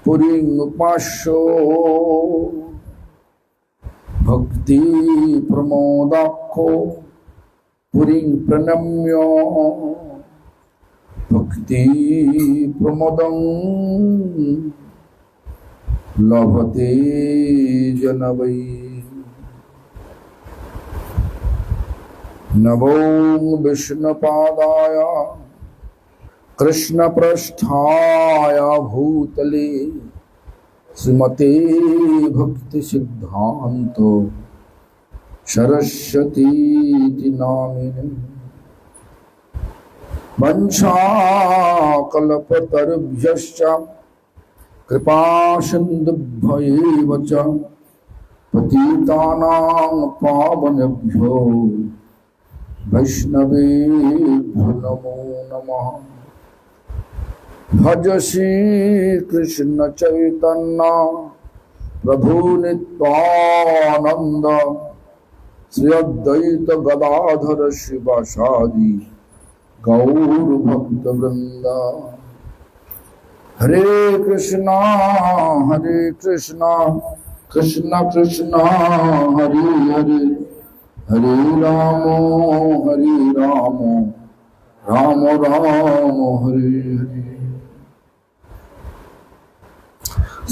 पुरीं उपास्यो भक्ति प्रमोदाख्यो पुरीं प्रणम्यो भक्ति प्रमोदं लभते जन वै। नमो विष्णुपादाय कृष्णपृष्ठाय भूतले श्रीमते भक्ति सिद्धांत सरस्वती नामिने। वंशाकल्पतरुभ्यश्च कृपा सिन्धुभ्यैव च पतितानां पावनेभ्यो वैष्णवेभ्यो नमो नमः। भज श्री कृष्ण चैतन्य प्रभु नित्यानंद श्री अद्वैत गदाधर शिवासादि गौर भक्त वृंद। हरे कृष्णा कृष्ण कृष्ण हरे हरे हरे राम राम राम हरे हरे।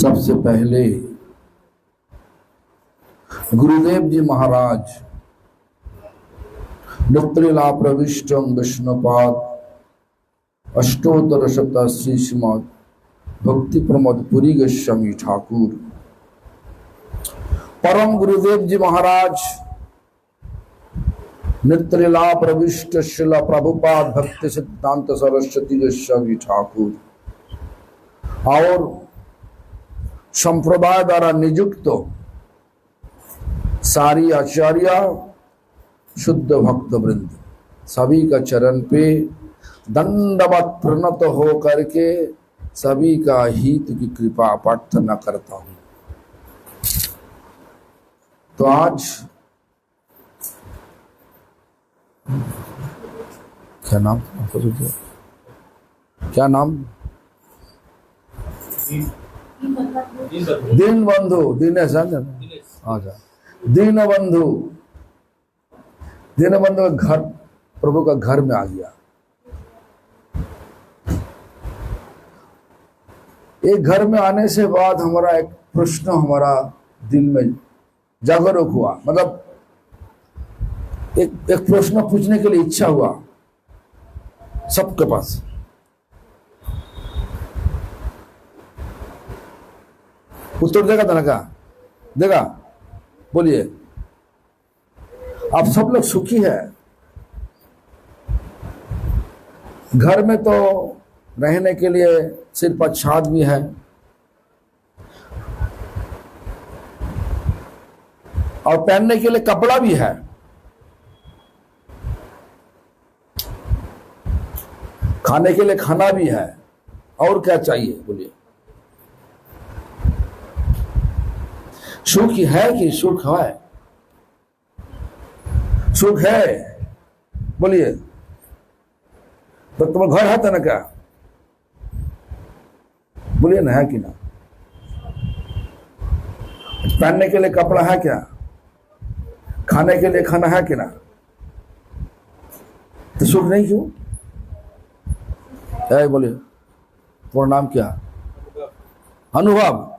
सबसे पहले गुरुदेव जी महाराज नित्यलीला प्रविष्टम विष्णुपाद अष्टोत्तर शतश्री श्रीमद् भक्ति प्रमोद पुरी गोस्वामी ठाकुर परम गुरुदेव जी महाराज नित्यलीला प्रविष्ट श्रील प्रभुपाद भक्ति सिद्धांत सरस्वती गोस्वामी ठाकुर और संप्रदाय द्वारा नियुक्त सारी आचार्य शुद्ध भक्त वृंद सभी का चरण पे दंडवत प्रणत हो करके सभी का हित की कृपा प्रार्थना करता हूं। तो आज क्या नाम, क्या नाम? दीन बंधु, दिनेश। अच्छा, दीन बंधु का घर, प्रभु का घर में आ गया। एक घर में आने से बाद हमारा एक प्रश्न हमारा दिल में जागरूक हुआ, मतलब एक प्रश्न पूछने के लिए इच्छा हुआ सबके पास। उत्तर देगा तो ना क्या देगा? बोलिए। आप सब लोग सुखी है? घर में तो रहने के लिए सिर्फ छात भी है और पहनने के लिए कपड़ा भी है, खाने के लिए खाना भी है, और क्या चाहिए? बोलिए। सुख है कि सुख है? सुख है, बोलिए। तो तुम्हारा घर है तो ना क्या? बोलिए ना, है कि ना? पहनने के लिए कपड़ा है क्या? खाने के लिए खाना है कि ना? तो सुख नहीं क्यों? बोलिए। तुम्हारा नाम क्या? अनुभव।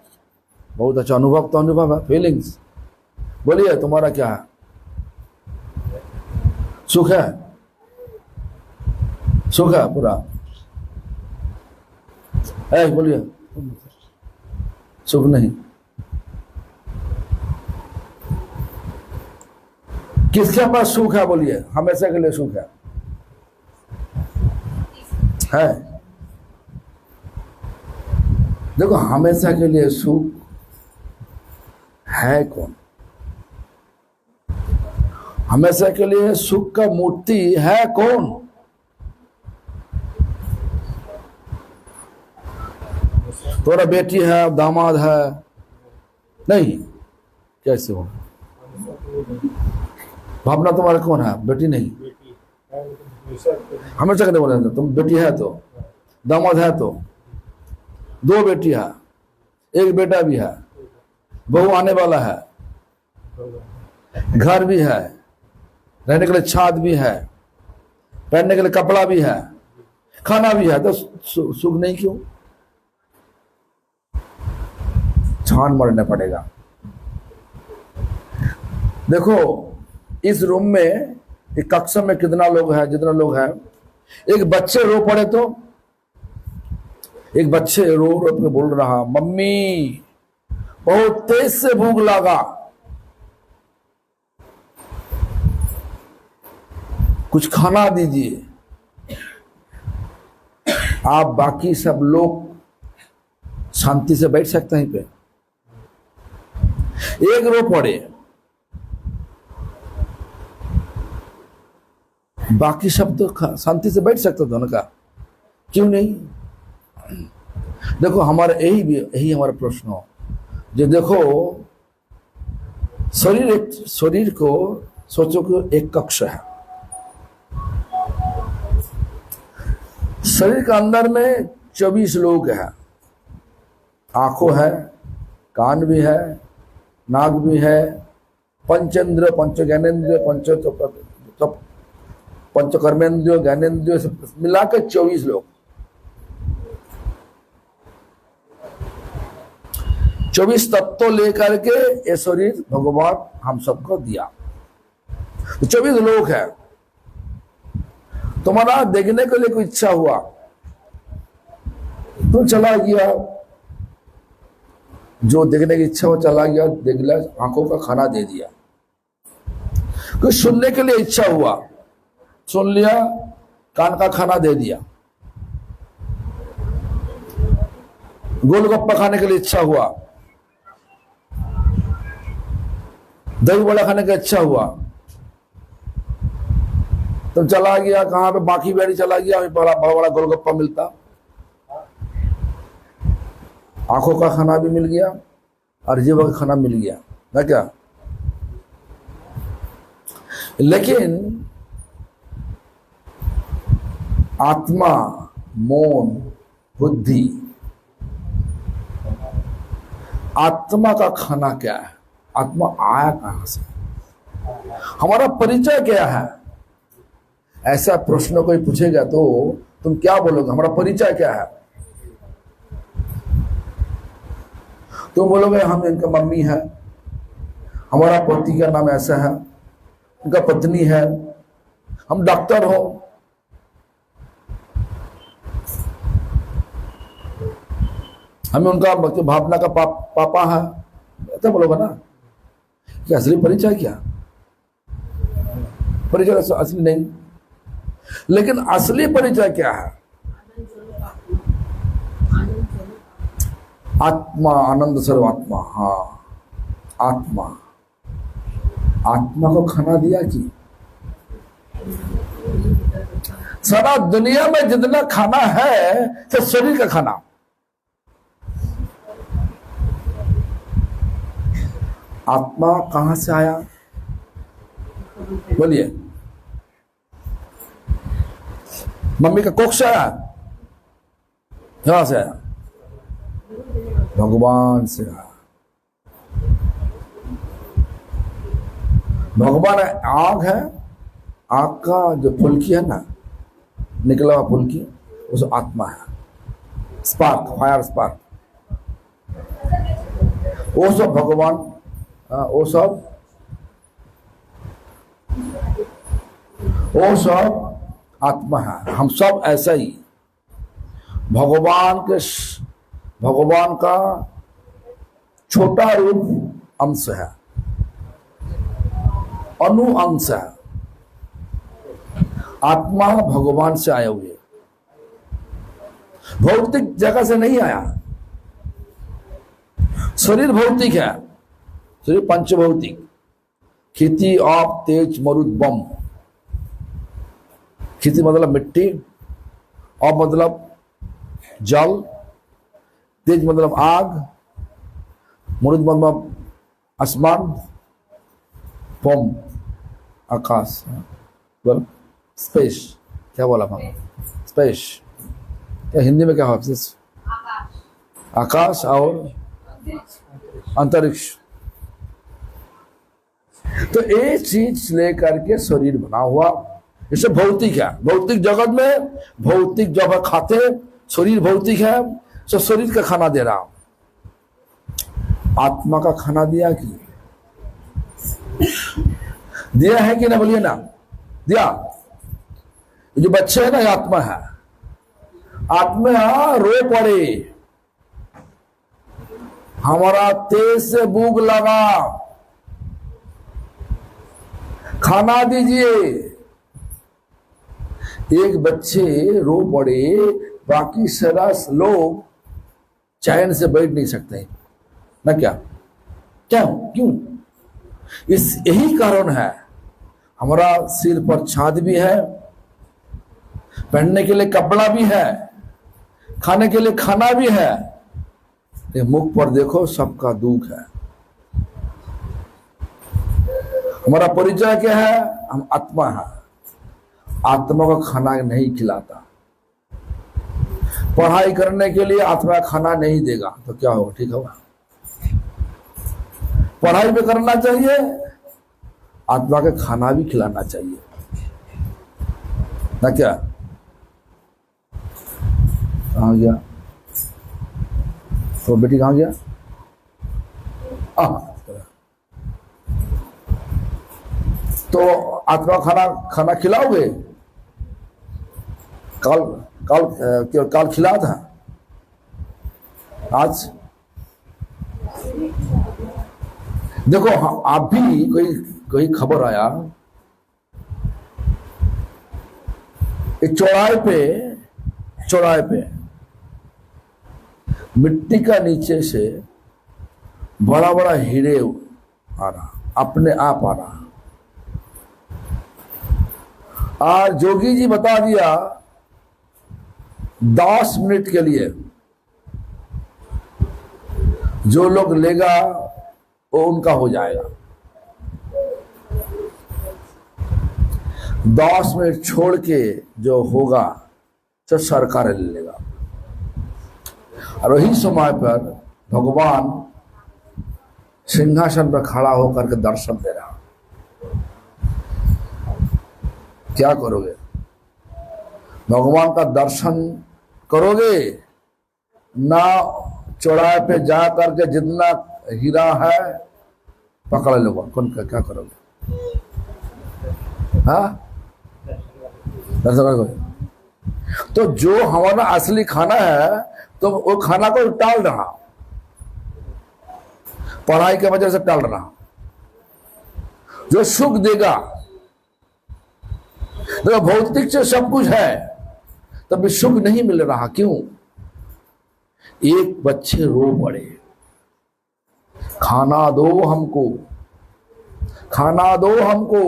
बहुत अच्छा, अनुभव तो अनुभव है, फीलिंग्स। बोलिए तुम्हारा क्या है? सुख है? सुख है पूरा? बोलिए। सुख नहीं? किसके पास सुख है? बोलिए। हमेशा के लिए सुख है? देखो, हमेशा के लिए सुख है कौन? हमेशा के लिए सुख का मूर्ति है कौन? थोड़ा बेटी है, दामाद है, नहीं? कैसे हो? भावना तुम्हारा कौन है? बेटी नहीं? हमेशा कहते बोले तुम बेटी है तो, दामाद है तो, दो बेटी है, एक बेटा भी है, बहू आने वाला है, घर भी है, रहने के लिए छात भी है, पहनने के लिए कपड़ा भी है, खाना भी है, तो सुख नहीं क्यों? छान मरना पड़ेगा। देखो इस रूम में, एक कक्षा में कितना लोग है, जितना लोग है, एक बच्चे रो पड़े तो, एक बच्चे रो रो के बोल रहा, मम्मी बहुत तेज से भूख लगा, कुछ खाना दीजिए। आप बाकी सब लोग शांति से बैठ सकते हैं पे, एक रो पड़े, बाकी सब तो शांति से बैठ सकते थे। उनका क्यों नहीं? देखो हमारा यही हमारा प्रश्न हो, जो देखो शरीर को सोचो कि एक कक्ष है, शरीर के अंदर में 24 लोग हैं, आंखों है, कान भी है, नाक भी है, पंचेंद्र, पंच ज्ञानेन्द्रिय, पंचकर्मेंद्रिय, ज्ञानेन्द्रिय मिलाकर 24 लोग, 24 तत्व लेकर के ये शरीर भगवान हम सबको दिया। तो 24 लोग हैं। तुम्हारा देखने के लिए कोई इच्छा हुआ, तुम चला गया, जो देखने की इच्छा हो चला गया, देख लिया, आंखों का खाना दे दिया। कुछ सुनने के लिए इच्छा हुआ, सुन लिया, कान का खाना दे दिया। गोलगप्पा खाने के लिए इच्छा हुआ, दही बड़ा खाने का इच्छा हुआ, तो चला गया कहां पे, बाकी बेड़ी चला गया, बड़ा बड़ा गोलगप्पा मिलता, आंखों का खाना भी मिल गया और जीव का खाना मिल गया ना क्या? लेकिन आत्मा, मौन, बुद्धि, आत्मा का खाना क्या है? आत्मा आया कहां से? हमारा परिचय क्या है? ऐसा प्रश्न कोई पूछेगा तो तुम क्या बोलोगे? हमारा परिचय क्या है? तुम बोलोगे हम इनका मम्मी है, हमारा पति का नाम ऐसा है, उनका पत्नी है, हम डॉक्टर हो, हमें उनका भावना का पापा है, ऐसा बोलोगे ना? क्या असली परिचय? क्या परिचय? असली नहीं। लेकिन असली परिचय क्या है? आत्मा, आनंद सर्वात्मा। हाँ, आत्मा, आत्मा को खाना दिया कि सारा दुनिया में जितना खाना है तो शरीर का खाना, आत्मा कहां से आया? बोलिए। मम्मी का कोख से आया? कहां से आया? भगवान से आया। भगवान आग है, आग का जो फुल्की है ना, निकला हुआ फुल्की, उस आत्मा है, स्पार्क, फायर स्पार्क, वो सब भगवान, वो सब आत्मा है। हम सब ऐसा ही भगवान का छोटा रूप अंश है, अणु अंश है। आत्मा भगवान से आए हुए, भौतिक जगह से नहीं आया। शरीर भौतिक है, शरीर पंचभौतिक, खेती, आप, तेज, मरुद, बम। खेती मतलब मिट्टी, आप मतलब जल, तेज मतलब आग, मरुद मतलब आसमान, बम आकाश, स्पेस। क्या बोला मैं? स्पेस क्या हिंदी में क्या है? आकाश और अंतरिक्ष। तो ये चीज लेकर के शरीर बना हुआ, इसे भौतिक है। भौतिक जगत में भौतिक जब खाते, शरीर भौतिक है तो शरीर का खाना दे रहा, आत्मा का खाना दिया कि दिया है कि ना, बोलिए ना, दिया। जो बच्चे है ना, ये आत्मा है। आत्मा रो पड़े, हमारा तेज से भूख लगा, खाना दीजिए। एक बच्चे रो पड़े, बाकी सारा लोग चैन से बैठ नहीं सकते ना, क्या क्या क्यों? इस यही कारण है। हमारा सिर पर छाद भी है, पहनने के लिए कपड़ा भी है, खाने के लिए खाना भी है, लेकिन मुख पर देखो सबका दुख है। हमारा परिचय क्या है? हम आत्मा है। आत्मा को खाना नहीं खिलाता, पढ़ाई करने के लिए आत्मा खाना नहीं देगा तो क्या होगा? ठीक होगा? पढ़ाई भी करना चाहिए, आत्मा के खाना भी खिलाना चाहिए ना, क्या? कहाँ गया तो बेटी, कहाँ गया? तो आत्मा खाना खिलाओगे? कल खिला था, आज देखो। आप भी कोई खबर आया, एक चौराहे पे मिट्टी का नीचे से बड़ा बड़ा हीरे आ रहा, अपने आप आ रहा। और जोगी जी बता दिया 10 मिनट के लिए जो लोग लेगा वो उनका हो जाएगा। 10 मिनट छोड़ के जो होगा तो सरकार ले लेगा। और वही समय पर भगवान सिंहासन पर खड़ा होकर के दर्शन दे रहा। क्या करोगे? भगवान का दर्शन करोगे ना? चौराहे पे जा करके जितना हीरा है पकड़ लो, कौन का क्या करोगे? हाँ, दर्शन करोगे। तो जो हमारा असली खाना है तो वो खाना को टाल रहा, पढ़ाई के वजह से टाल रहा। जो सुख देगा, तो भौतिक से सब कुछ है तब भी सुख नहीं मिल रहा। क्यों? एक बच्चे रो पड़े, खाना दो हमको, खाना दो हमको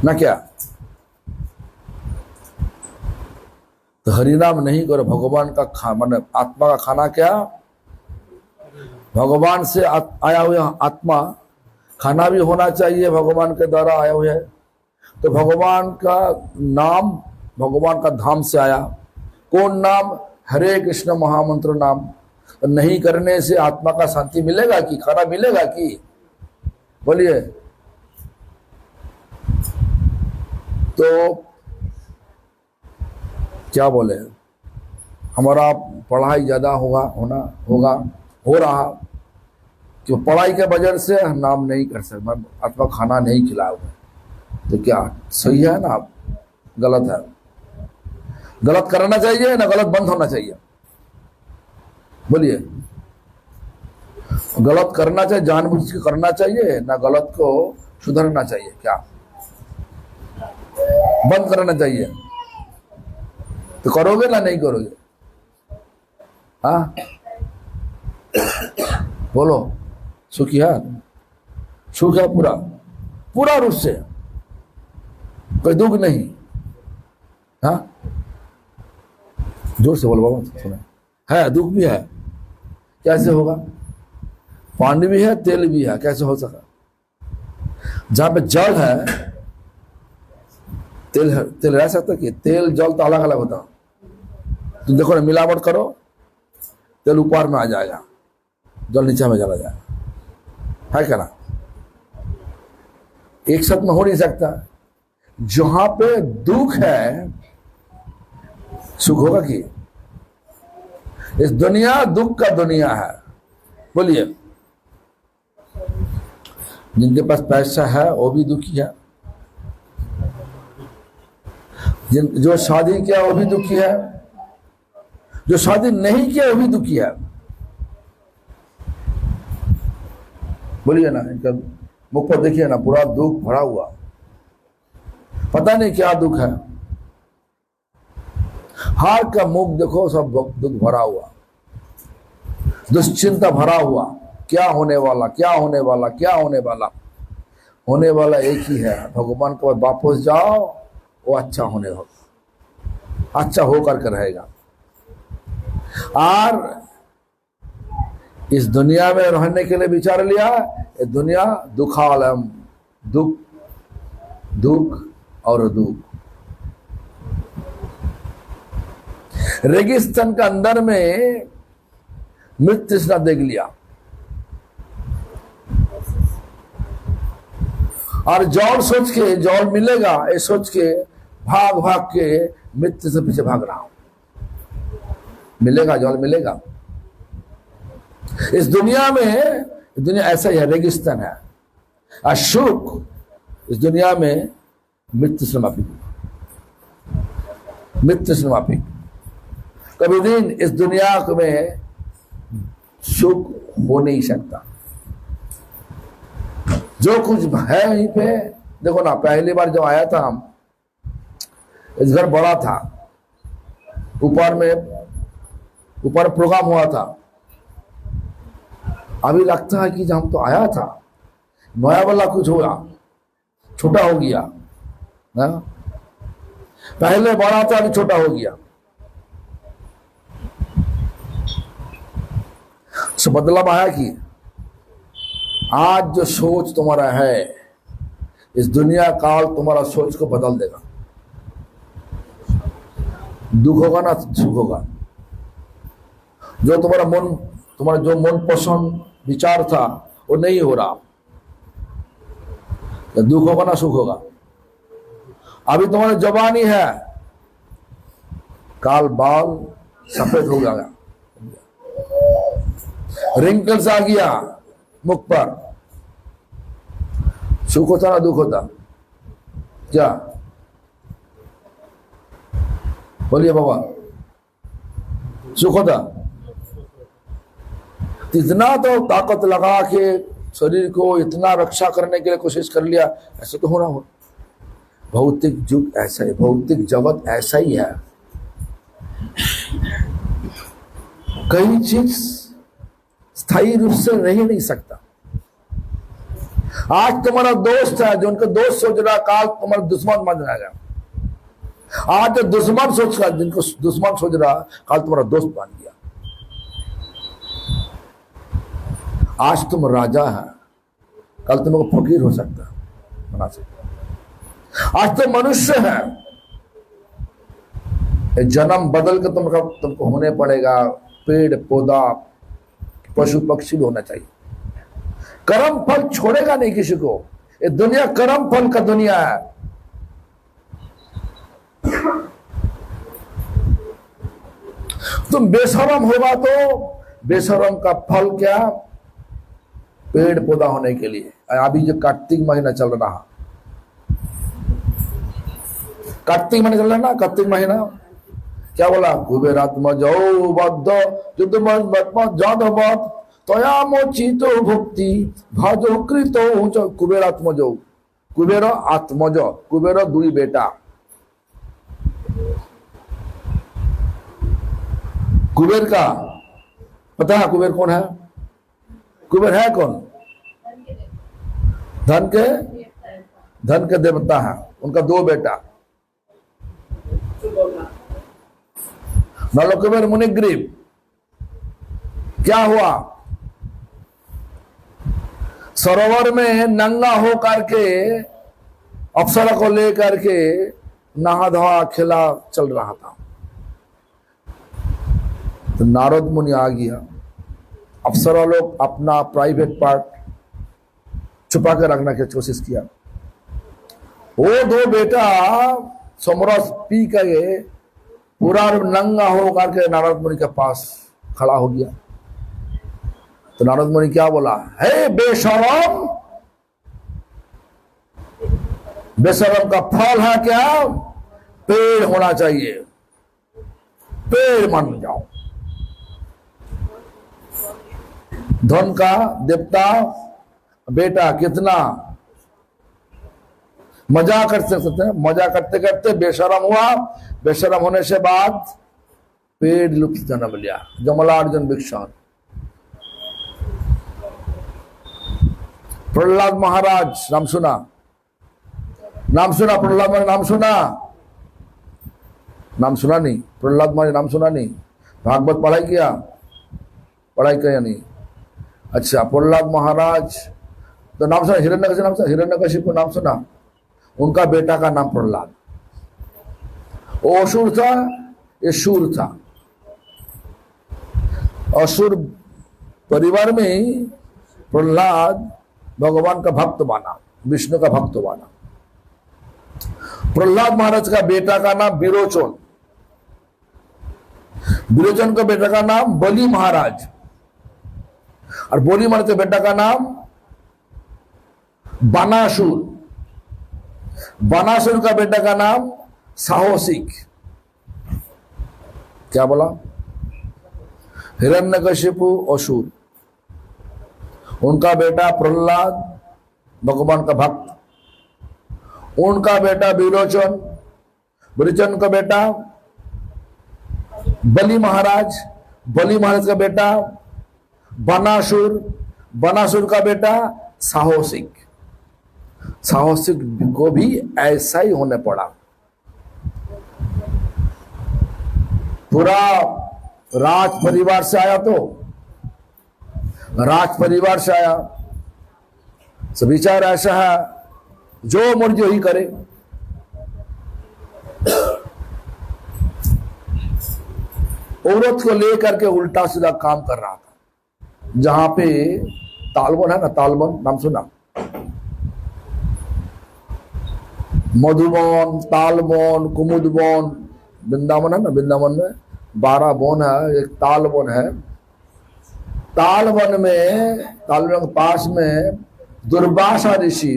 ना, क्या? तो हरिनाम नहीं करो। भगवान का माने आत्मा का खाना क्या? भगवान से आया हुआ आत्मा खाना भी होना चाहिए, भगवान के द्वारा आया हुआ है। तो भगवान का नाम भगवान का धाम से आया। कौन नाम? हरे कृष्ण महामंत्र नाम। तो नहीं करने से आत्मा का शांति मिलेगा कि खाना मिलेगा कि? बोलिए। तो क्या बोले, हमारा पढ़ाई ज्यादा हो रहा कि पढ़ाई के वजह से हम नाम नहीं कर सकते, अथवा खाना नहीं खिलाओगे तो क्या सही है ना? गलत है। गलत करना चाहिए ना गलत बंद होना चाहिए? बोलिए। गलत करना चाहिए, जानबूझ के करना चाहिए ना गलत को सुधरना चाहिए? क्या बंद करना चाहिए? तो करोगे ना नहीं करोगे? हाँ बोलो। सुखी है? सुख है पूरा पूरा रूप से, कोई दुख नहीं। हाँ जोर से बोलो बाबा, सुने। है दुख भी है, कैसे होगा? पानी भी है, तेल भी है, कैसे हो सका? जहां पे जल है तेल है, रह सकता कि? तेल जल तो अलग अलग होता। तुम देखो ना, मिलावट करो, तेल ऊपर में आ जाएगा, जल नीचे में चला जाएगा, है क्या ना? एक साथ में हो नहीं सकता। जहां पे दुख है सुख होगा कि? इस दुनिया दुख का दुनिया है। बोलिए, जिनके पास पैसा है वो भी दुखी है, जो शादी किया वो भी दुखी है, जो शादी नहीं किया वो भी दुखी है। बोलिए ना, इनका मुख पर देखिए ना, पूरा दुख भरा हुआ, पता नहीं क्या दुख है। हार का मुख देखो, सब दुख भरा हुआ, दुश्चिंता भरा हुआ। क्या होने वाला, क्या होने वाला, क्या होने वाला? होने वाला एक ही है, भगवान के पास वापस जाओ, वो अच्छा होने हो, अच्छा होकर के रहेगा। और इस दुनिया में रहने के लिए विचार लिया, ये दुनिया दुखालम, दुख दुख और दुख। रेगिस्तान का अंदर में मृत तृष्णा देख लिया, और जौल सोच के, जौल मिलेगा ये सोच के भाग भाग के मृत्यु से पीछे भाग रहा हूं। मिलेगा, जौल मिलेगा। इस दुनिया में, दुनिया ऐसा ही है, रेगिस्तान है। अशुक इस दुनिया में मृत्यु से माफी, मृत्यु से माफी। कभी दिन इस दुनिया में सुख हो नहीं सकता। जो कुछ है यहीं पे देखो ना। पहली बार जब आया था हम, इस घर बड़ा था, ऊपर में, ऊपर प्रोग्राम हुआ था। अभी लगता है कि जब हम तो आया था, नया वाला कुछ हुआ, छोटा हो गया ना? पहले बड़ा था, अभी छोटा हो गया। सो बदलाव आया कि आज जो सोच तुम्हारा है, इस दुनिया काल तुम्हारा सोच को बदल देगा। दुख होगा ना सुख होगा। जो तुम्हारा मन, तुम्हारा जो मन पसंद विचार था वो नहीं हो रहा, तो दुख होगा ना सुख होगा। अभी तुम्हारी जवानी है, काल बाल सफेद हो गया, रिंकल्स आ गया मुख पर, सुख होता ना दुख होता? क्या बोलिए बाबा, सुख होता? इतना तो ताकत लगा के शरीर को इतना रक्षा करने के लिए कोशिश कर लिया, ऐसा तो होना हो। भौतिक युग ऐसा है, भौतिक जगत ऐसा ही है। कई चीज स्थायी रूप से रह नहीं सकता। आज तुम्हारा दोस्त है, जो उनका दोस्त सोच रहा, काल तुम्हारा दुश्मन बन जाएगा। आज जो दुश्मन सोच रहा, जिनको दुश्मन सोच रहा, काल तुम्हारा दोस्त बन गया। आज तुम राजा है, कल तुमको फकीर हो सकता है, बना सकता। आज तुम मनुष्य है, जन्म बदल के तुमको होने पड़ेगा पेड़ पौधा पशु पक्षी भी होना चाहिए। कर्म फल छोड़ेगा नहीं किसी को। ये दुनिया कर्म फल का दुनिया है। तुम बेशरम होगा तो बेशरम का फल क्या? पेड़ पौधा होने के लिए। अभी जो कार्तिक महीना चल रहा, कार्तिक महीना चल रहा ना, कार्तिक महीना क्या बोला? कुबेरात्मजो बद्ध जादवत तयामोचितो भक्ति भजो कृतो। कुबेरात्मजो, कुबेर आत्मज, कुबेर दुई बेटा। कुबेर का पता है? कुबेर कौन है? कुबेर है कौन? धन के देवता है। उनका दो बेटा, नलकुबेर मुनिग्रीव। क्या हुआ? सरोवर में नंगा हो करके अप्सरा को लेकर के नहा धोआ खेला चल रहा था। तो नारद मुनि आ गया। अप्सरा लोग अपना प्राइवेट पार्ट छुपा के रखने की कोशिश किया। वो दो बेटा समरस पी के पूरा नंगा होकर के नारद मुनि के पास खड़ा हो गया। तो नारद मुनि क्या बोला, हे बेशरम, बेशरम का फल है क्या? पेड़ होना चाहिए, पेड़ मान जाओ। धन का देवता बेटा कितना मजा कर सकते हैं। मजा करते करते बेशरम हुआ। बेशरम होने से बाद पेड़ लुप्त जन्म लिया, जमलार्जुन भिक्षान। प्रहलाद महाराज नाम सुना? नाम सुना? प्रहलाद महाराज नाम सुना? नाम सुना नहीं? प्रहलाद महाराज नाम सुना नहीं? भागवत पढ़ाई किया? पढ़ाई किया नहीं? अच्छा, प्रहलाद महाराज तो नाम सुना? हिरण्यकशिपु नाम सुना? हिरण्यकशिपु नाम सुना? उनका बेटा का नाम प्रहलाद। वो असुर था, ये शूर था। असुर परिवार में प्रहलाद भगवान का भक्त माना, विष्णु का भक्त माना। प्रहलाद महाराज का बेटा का नाम विरोचन, विरोचन का बेटा का नाम बलि महाराज, और बलि महाराज के बेटा का नाम बानासुर, बानासुर का बेटा का नाम साहसिक। क्या बोला? हिरण्यकशिपु असुर, उनका बेटा प्रहलाद भगवान का भक्त, उनका बेटा विरोचन, विरोचन का बेटा बलि महाराज, बलि महाराज का बेटा बानासुर, बानासुर का बेटा साहसिक। साहसिक को भी ऐसा ही होने पड़ा। पूरा राज परिवार से आया, तो राज परिवार से आया, सब विचार ऐसा है जो मर्जी वही करे। औरत को लेकर के उल्टा सीधा काम कर रहा था। जहां पे तालबन है ना, तालबन नाम सुना? मधुबन, तालबन, कुमुदबन, वृंदावन है ना, वृंदावन में 12 वन है, एक तालबन है। तालबन में, तालबन के पास में दुर्वासा ऋषि,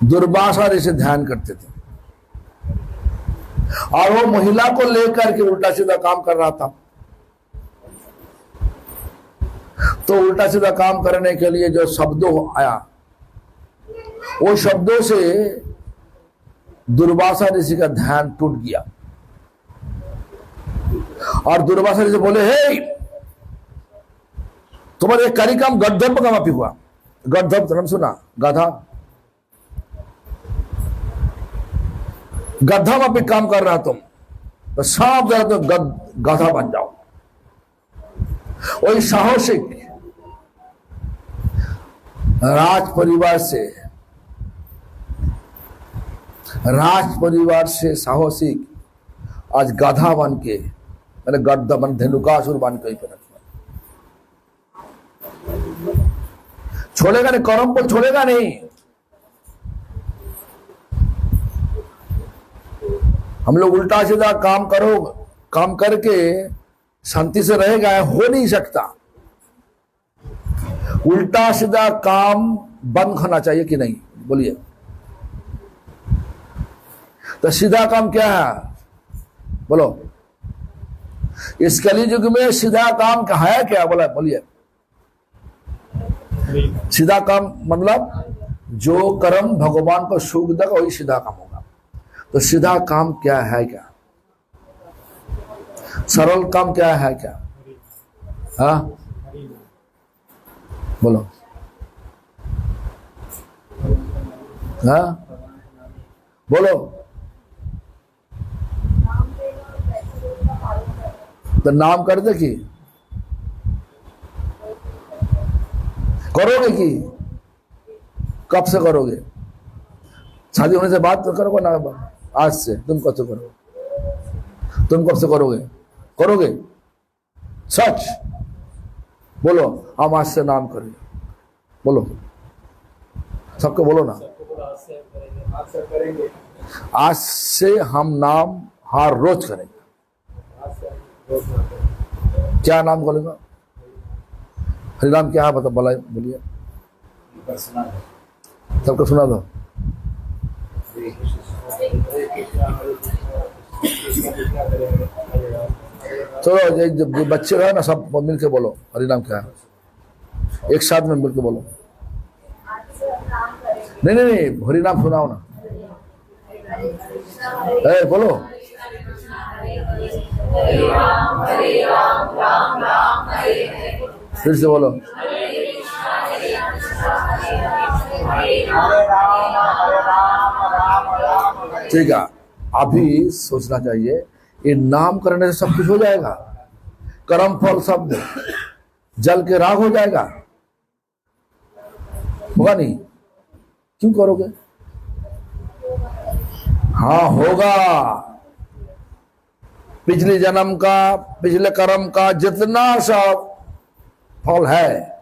दुर्वासा ऋषि ध्यान करते थे, और वो महिला को लेकर के उल्टा सीधा काम कर रहा था। तो उल्टा सीधा काम करने के लिए जो शब्दों आया, वो शब्दों से दुर्वासा ऋषि का ध्यान टूट गया। और दुर्वासा ऋषि बोले, हे तुम्हारे कार्य काम गद्धर्व का माफी हुआ। गद्धर्व नाम सुना? गाधा, गधा माफी काम कर रहा तुम, तो सांप जरा तो गाधा बन जाओ। वही साहसिक राज परिवार से साहसिक आज गाधा बन के, मैंने गद्दा बन, धेनुकासुर बन के छोड़ेगा नहीं, कर्म को छोड़ेगा नहीं। हम लोग उल्टा सीधा काम करके शांति से रहेगा, हो नहीं सकता। उल्टा सीधा काम बंद होना चाहिए कि नहीं? बोलिए। तो सीधा काम क्या है? बोलो। इस कलियुग में सीधा काम क्या है? क्या बोला? बोलिए। सीधा काम मतलब जो कर्म भगवान को सुख देगा वही सीधा काम होगा। तो सीधा काम क्या है? क्या सरल काम क्या है? क्या? हाँ बोलो। हाँ बोलो। तो नाम कर दे कि करोगे कि कब से करोगे? शादी होने से बात तो करोगे ना, आज से तुम कब से करोगे? तुम कब से करोगे? करोगे? सच बोलो, हम आज से नाम करेंगे। बोलो, सबको बोलो ना, आज से हम नाम हर रोज करेंगे। क्या नाम बोलेगा? हरिनाम क्या है बता, बोलिए, सबको सुना दो। चलो जब बच्चे है ना, सब मिलके बोलो हरिनाम क्या है, एक साथ में मिलके बोलो। नहीं नहीं नहीं, हरिनाम सुनाओ ना, बोलो। फिर से बोलो। ठीक है, अभी सोचना चाहिए, ये नाम करने से सब कुछ हो जाएगा? कर्म फल शब्द जल के राग हो जाएगा? होगा नहीं? क्यों करोगे? हाँ होगा। पिछले जन्म का, पिछले कर्म का जितना सब फल है,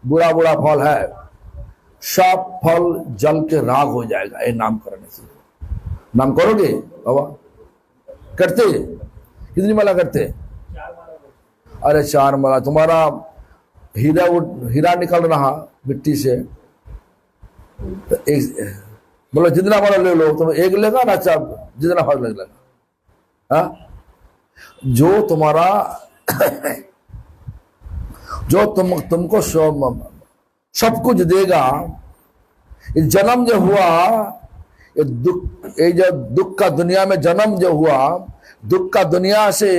बुरा बुरा फल है, सब फल जल के राग हो जाएगा ये नाम करने से। नाम करोगे बाबा? करते? कितनी माला करते? अरे 4 माला। तुम्हारा हीरा निकल रहा मिट्टी से, तो एक बोलो जितना माला ले लो, तुम एक लेगा ना, सब जितना फल लगेगा। हाँ, जो तुम्हारा जो तुमको सब कुछ देगा। इस जन्म जो हुआ, ये जो दुख का दुनिया में जन्म जो हुआ, दुख का दुनिया से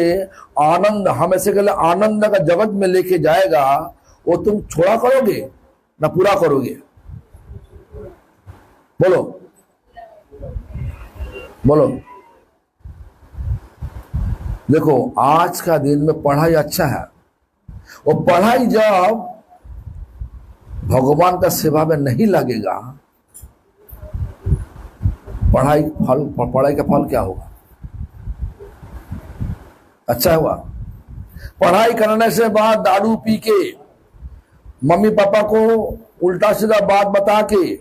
आनंद, हमें से कहले आनंद का जगत में लेके जाएगा, वो तुम छोड़ा करोगे ना पूरा करोगे? बोलो बोलो। देखो आज का दिन में पढ़ाई अच्छा है, वो पढ़ाई जब भगवान का सेवा में नहीं लगेगा, पढ़ाई का फल क्या होगा? अच्छा हुआ। पढ़ाई करने से बाद दारू पी के, मम्मी पापा को उल्टा सीधा बात बता के,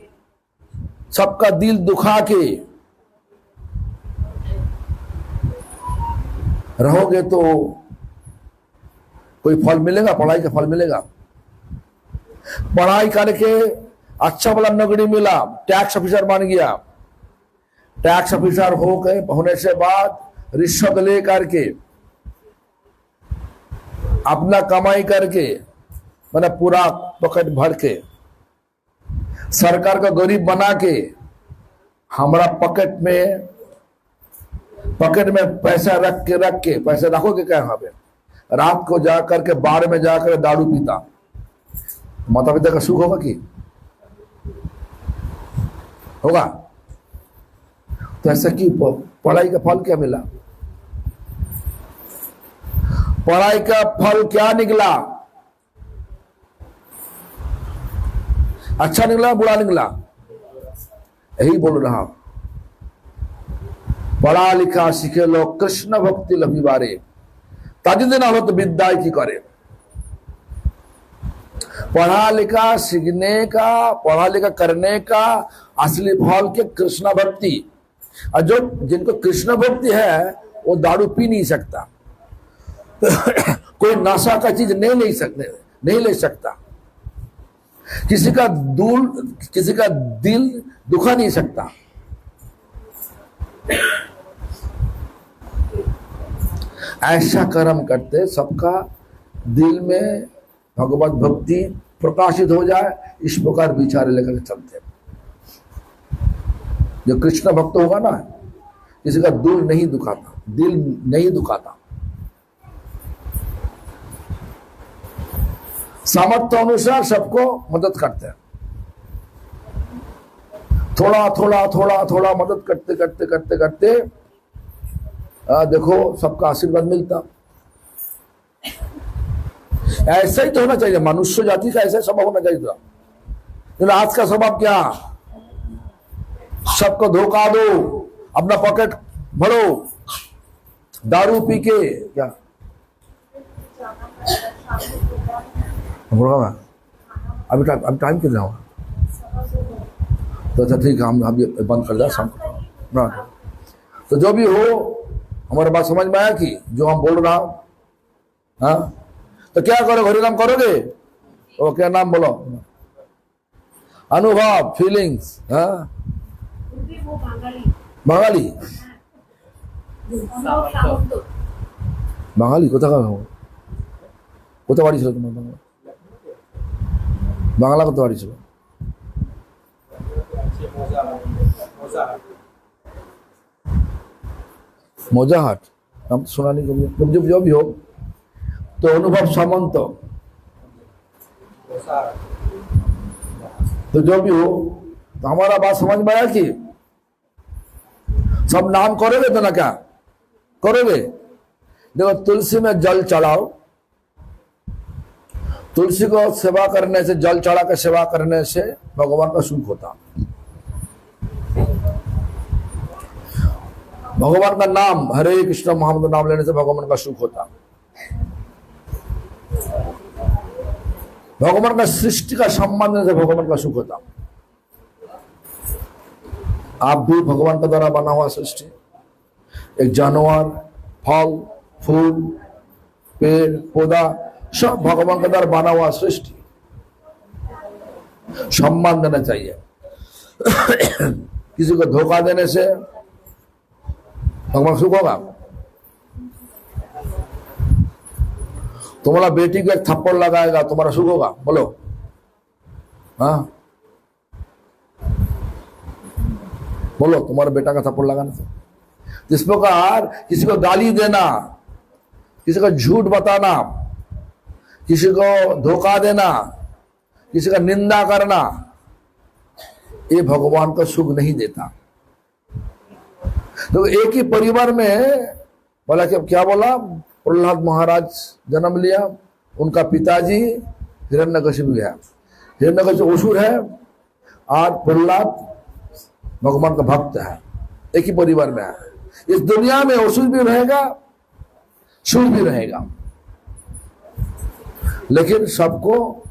सबका दिल दुखा के रहोगे तो कोई फल मिलेगा? पढ़ाई का फल मिलेगा? पढ़ाई करके अच्छा वाला नौकरी मिला, टैक्स ऑफिसर बन गया, टैक्स ऑफिसर होने से बाद रिश्वत ले करके, अपना कमाई करके, मैंने पूरा पॉकेट भर के, सरकार का गरीब बना के, हमारा पॉकेट में पैसा रख के पैसा रखोगे क्या? यहाँ पे रात को जाकर के बार में जाकर दारू पीता, माता पिता का सुख होगा कि होगा? तो ऐसा क्यों? पढ़ाई का फल क्या मिला? पढ़ाई का फल क्या निकला? अच्छा निकला बुरा निकला? यही बोल रहा हूं। पढ़ा लिखा सीखे लोग कृष्ण भक्ति लभिबारे, ताजी दिन हो तो विद्या की करे। पढ़ा लिखा सीखने का, पढ़ा लिखा करने का असली फल के कृष्ण भक्ति। और जो जिनको कृष्ण भक्ति है वो दारू पी नहीं सकता, कोई नशा का चीज नहीं ले सकता, किसी का दिल दुखा नहीं सकता। ऐसा कर्म करते सबका दिल में भगवत भक्ति प्रकाशित हो जाए, इस प्रकार विचार लेकर चलते। जो कृष्ण भक्त होगा ना, किसी का दिल नहीं दुखाता, सामर्थ्य अनुसार सबको मदद करते हैं। थोड़ा मदद करते देखो सबका आशीर्वाद मिलता। ऐसा ही तो होना चाहिए, मनुष्य जाति का ऐसा स्वभाव होना चाहिए था। लेकिन आज का स्वभाव क्या? सबको धोखा दो, अपना पॉकेट भरो, दारू पी के क्या होगा? अभी टाइम कितना हुआ? तो अच्छा ठीक है, हम ये बंद कर दें शाम को ना। तो जो भी हो, हमारे बात समझ में आया कि जो हम बोल रहा हूं? हाँ, तो क्या करो, हरि नाम करोगे? वो क्या नाम बोलो? अनुभव, फीलिंग्स। हाँ, बांगाली বাঙালি কোথা বাড়ি ছিল তোমার? বাংলা কত বাড়ি ছিল? मोजाहाट, हम सुना नहीं कभी। तुम जो भी हो, तो अनुभव सामंत, तो जो भी हो, तो हमारा बात समझ में आया कि सब नाम करोगे तो ना क्या करोगे? देखो, तुलसी में जल चढ़ाओ, तुलसी को सेवा करने से, जल चढ़ा के सेवा करने से भगवान का सुख होता। भगवान का नाम, हरे कृष्ण मोहम्मद नाम लेने से भगवान का सुख होता। भगवान का सृष्टि का सम्मान देने से भगवान का सुख होता। आप भी भगवान का द्वारा बना हुआ सृष्टि, एक जानवर, फल, फूल, पेड़ पौधा, सब भगवान का द्वारा बना हुआ सृष्टि, सम्मान देना चाहिए। किसी को धोखा देने से भगवान सुख होगा? तुम्हारा बेटी को एक थप्पड़ लगाएगा, तुम्हारा सुख होगा? बोलो। हाँ, बोलो, तुम्हारे बेटा का थप्पड़ लगाने से। जिस प्रकार किसी को गाली देना, किसी को झूठ बताना, किसी को धोखा देना, किसी का निंदा करना, ये भगवान को सुख नहीं देता। तो एक ही परिवार में बोला कि क्या बोला, प्रहलाद महाराज जन्म लिया, उनका पिताजी हिरण्यकशिपु है, हिरण्यकशिपु असुर है और प्रहलाद भगवान का भक्त है। एक ही परिवार में है। इस दुनिया में असुर भी रहेगा, सुर भी रहेगा, लेकिन सबको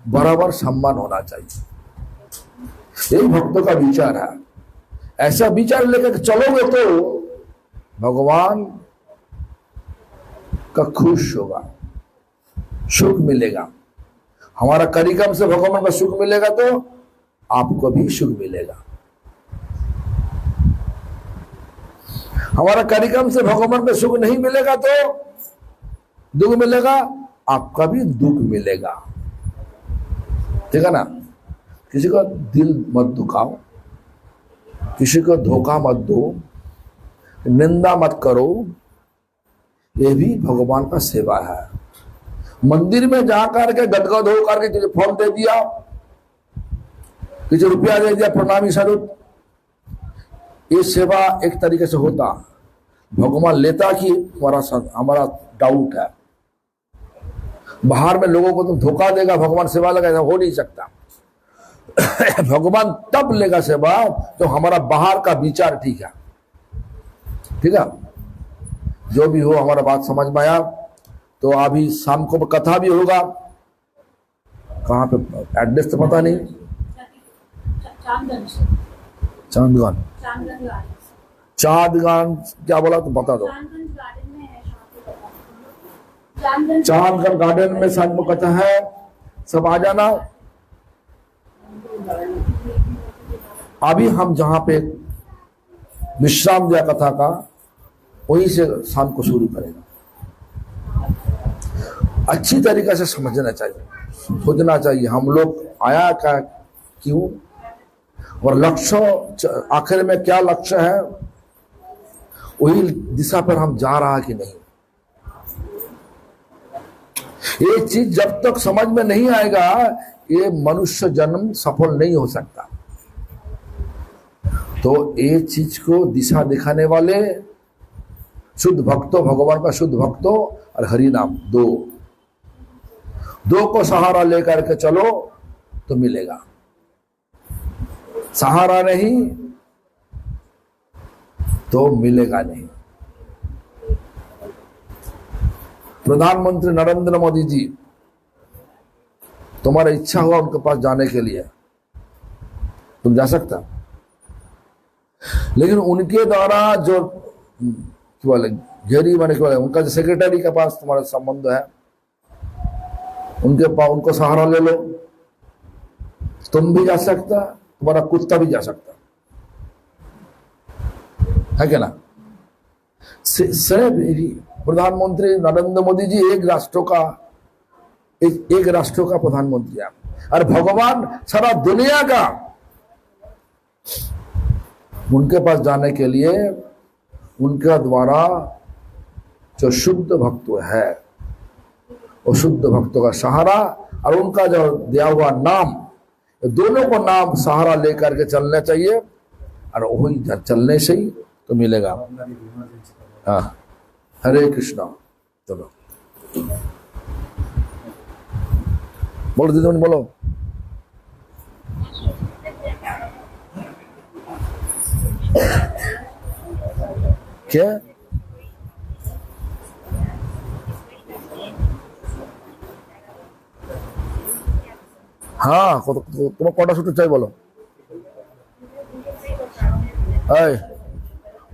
बराबर सम्मान होना चाहिए। यही भक्तों का विचार है। ऐसा विचार लेकर चलोगे तो भगवान का खुश होगा, सुख मिलेगा। हमारा कार्यक्रम से भगवान का सुख मिलेगा तो आपको भी सुख मिलेगा। हमारा कार्यक्रम से भगवान का सुख नहीं मिलेगा तो दुख मिलेगा, आपका भी दुख मिलेगा। ठीक है ना? किसी का दिल मत दुखाओ, किसी को धोखा मत दो, निंदा मत करो, ये भी भगवान का सेवा है। मंदिर में जा करके गदगद हो करके किसी फल दे दिया, किसी रुपया दे दिया, प्रणामी स्वरूप, ये सेवा एक तरीके से होता। भगवान लेता कि हमारा डाउट है। बाहर में लोगों को तुम धोखा देगा, भगवान सेवा लगा, हो नहीं सकता। भगवान तब लेगा सेवा तो हमारा बाहर का विचार ठीक है। ठीक है? जो भी हो, हमारा बात समझ में आया। तो अभी शाम को कथा भी होगा। कहाँ पे एड्रेस तो पता नहीं। चांदगंज, चांदगंज क्या बोला तो बता दो। चांदगंज गार्डन में शाम को कथा है, सब आ जाना। अभी हम जहां पे विश्राम दिया कथा का, वहीं से शाम को शुरू करेगा। अच्छी तरीके से समझना चाहिए, सोचना चाहिए हम लोग आया क्या, क्यों, और लक्ष्य आखिर में क्या लक्ष्य है, वही दिशा पर हम जा रहा कि नहीं। ये चीज जब तक समझ में नहीं आएगा, ये मनुष्य जन्म सफल नहीं हो सकता। तो ये चीज को दिशा दिखाने वाले शुद्ध भक्तों, भगवान का शुद्ध भक्तों और हरि नाम, दो को सहारा लेकर के चलो तो मिलेगा। सहारा नहीं तो मिलेगा नहीं। प्रधानमंत्री नरेंद्र मोदी जी, तुम्हारा इच्छा हुआ उनके पास जाने के लिए, तुम जा सकता, लेकिन उनके द्वारा जो क्या बोले घेरी माने क्या बोले, उनका जो सेक्रेटरी के पास तुम्हारा संबंध है, उनके पास उनको सहारा ले लो। तुम भी जा सकता, तुम्हारा कुत्ता भी जा सकता है क्या ना। प्रधानमंत्री नरेंद्र मोदी जी एक राष्ट्र का प्रधानमंत्री है, और भगवान सारा दुनिया का। उनके पास जाने के लिए उनके द्वारा जो शुद्ध भक्त है, वो शुद्ध भक्तों का सहारा और उनका जो दिया हुआ नाम, दोनों को नाम सहारा लेकर के चलना चाहिए, और वही चलने से ही तो मिलेगा। हाँ, हरे कृष्णा। चलो बोलो दीदी, बोलो। क्या हाँ, তোমার কটা সুটকেস চাই বলো? এই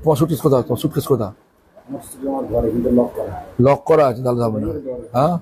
তোমার সুটকেস কোথায়? তোমার সুটকেস কোথায়? লক করা আছে, তাহলে যাবে না। হ্যাঁ